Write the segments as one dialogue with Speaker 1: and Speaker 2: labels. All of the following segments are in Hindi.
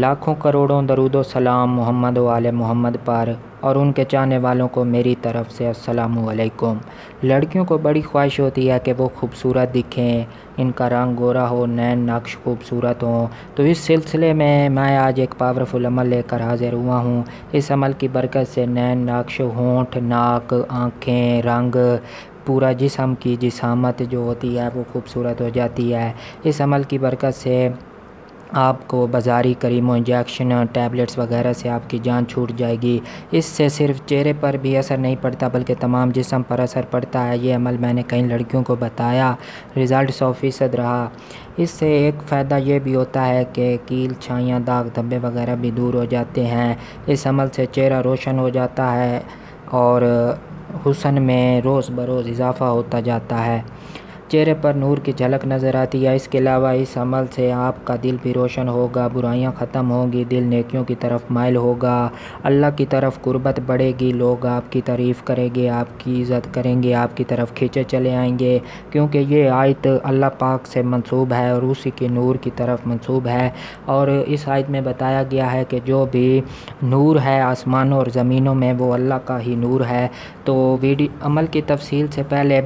Speaker 1: लाखों करोड़ों दरूदो सलाम मोहम्मद वाले मोहम्मद पर और उनके चाहने वालों को मेरी तरफ़ से अस्सलामु अलैकुम। लड़कियों को बड़ी ख्वाहिश होती है कि वो खूबसूरत दिखें, इनका रंग गोरा हो, नैन नक्श खूबसूरत हों। तो इस सिलसिले में मैं आज एक पावरफुल अमल लेकर हाज़िर हुआ हूँ। इस अमल की बरकत से नैन नक्श, होंठ, नाक, आँखें, रंग, पूरा जिस्म की जिसामत जो होती है वो खूबसूरत हो जाती है। इस अमल की बरकत से आपको बाज़ारी क्रीमों, इंजेक्शन, टैबलेट्स वगैरह से आपकी जान छूट जाएगी। इससे सिर्फ चेहरे पर भी असर नहीं पड़ता बल्कि तमाम जिस्म पर असर पड़ता है। ये अमल मैंने कई लड़कियों को बताया, रिज़ल्ट 100% रहा। इससे एक फ़ायदा ये भी होता है कि कील, छाइयाँ, दाग धब्बे वगैरह भी दूर हो जाते हैं। इस अमल से चेहरा रोशन हो जाता है और हुस्न में रोज़ बरोज़ इजाफ़ा होता जाता है। चेहरे पर नूर की झलक नज़र आती है। इसके अलावा इस अमल से आपका दिल भी रोशन होगा, बुराइयां ख़त्म होंगी, दिल नेकियों की तरफ माइल होगा, अल्लाह की तरफ कुर्बत बढ़ेगी, लोग आपकी तारीफ़ करेंगे, आपकी इज़्ज़त करेंगे, आपकी तरफ खींचे चले आएंगे, क्योंकि ये आयत अल्लाह पाक से मंसूब है और उसी के नूर की तरफ मंसूब है। और इस आयत में बताया गया है कि जो भी नूर है आसमानों और ज़मीनों में वो अल्लाह का ही नूर है। तो वीडियो अमल की तफसील से पहले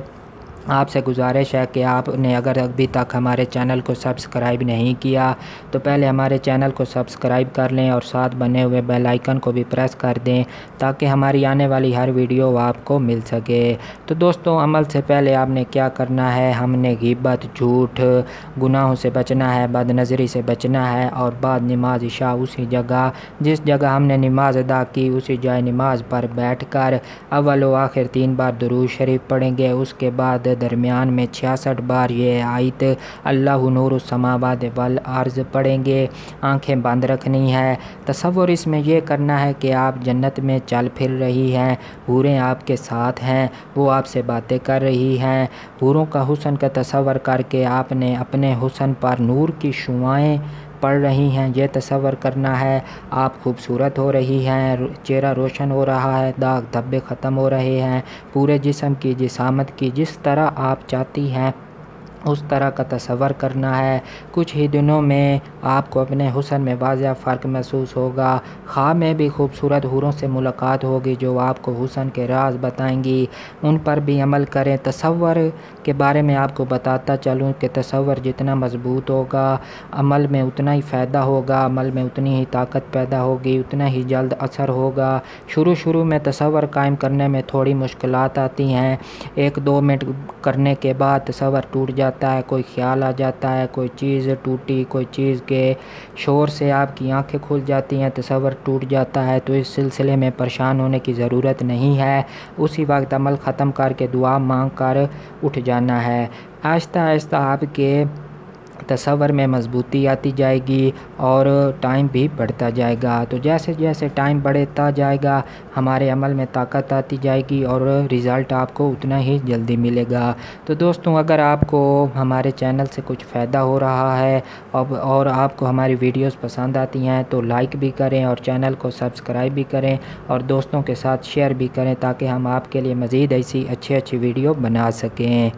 Speaker 1: आपसे गुजारिश है कि आपने अगर अभी तक हमारे चैनल को सब्सक्राइब नहीं किया तो पहले हमारे चैनल को सब्सक्राइब कर लें और साथ बने हुए बेल आइकन को भी प्रेस कर दें ताकि हमारी आने वाली हर वीडियो आपको मिल सके। तो दोस्तों, अमल से पहले आपने क्या करना है, हमने ग़ीबत, झूठ, गुनाहों से बचना है, बदनज़री से बचना है और बाद नमाज इशा उसी जगह जिस जगह हमने नमाज अदा की उसी जाए नमाज पर बैठ कर अव्वल व आखिर 3 बार दुरूद शरीफ पढ़ेंगे। उसके बाद दरमियान में 66 बार ये आयत अल्लाहु नूरु समावात वल अर्ज़ पढ़ेंगे। आंखें बंद रखनी है। तसव्वुर इसमें यह करना है कि आप जन्नत में चल फिर रही हैं, हूरें आपके साथ हैं, वो आपसे बातें कर रही हैं। हूरों का हुस्न का तसव्वुर करके आपने अपने हुस्न पर नूर की शुआएँ पड़ रही हैं, ये तसव्वुर करना है। आप खूबसूरत हो रही हैं, चेहरा रोशन हो रहा है, दाग धब्बे ख़त्म हो रहे हैं, पूरे जिस्म की जिसामत की जिस तरह आप चाहती हैं उस तरह का तसव्वुर करना है। कुछ ही दिनों में आपको अपने हुस्न में वाज़ेह फ़र्क महसूस होगा। ख्वाब में भी खूबसूरत हूरों से मुलाकात होगी जो आपको हुस्न के राज बताएंगी, उन पर भी अमल करें। तसव्वुर के बारे में आपको बताता चलूँ कि तसव्वुर जितना मज़बूत होगा अमल में उतना ही फ़ायदा होगा, अमल में उतनी ही ताकत पैदा होगी, उतना ही जल्द असर होगा। शुरू में तसव्वुर कायम करने में थोड़ी मुश्किलात आती हैं। 1-2 मिनट करने के बाद तसव्वुर टूट जाता है, कोई ख्याल आ जाता है, कोई चीज़ टूटी, कोई चीज़ के शोर से आपकी आंखें खुल जाती हैं, तसव्वुर टूट जाता है। तो इस सिलसिले में परेशान होने की ज़रूरत नहीं है। उसी वक्त अमल ख़त्म करके दुआ मांग कर उठ जाना है। आहिस्ता आहिस्ता आपके तसव्वुर में मज़बूती आती जाएगी और टाइम भी बढ़ता जाएगा। तो जैसे जैसे टाइम बढ़ता जाएगा हमारे अमल में ताकत आती जाएगी और रिज़ल्ट आपको उतना ही जल्दी मिलेगा। तो दोस्तों, अगर आपको हमारे चैनल से कुछ फ़ायदा हो रहा है और आपको हमारी वीडियोस पसंद आती हैं तो लाइक भी करें और चैनल को सब्सक्राइब भी करें और दोस्तों के साथ शेयर भी करें ताकि हम आपके लिए मज़ीद ऐसी अच्छी वीडियो बना सकें।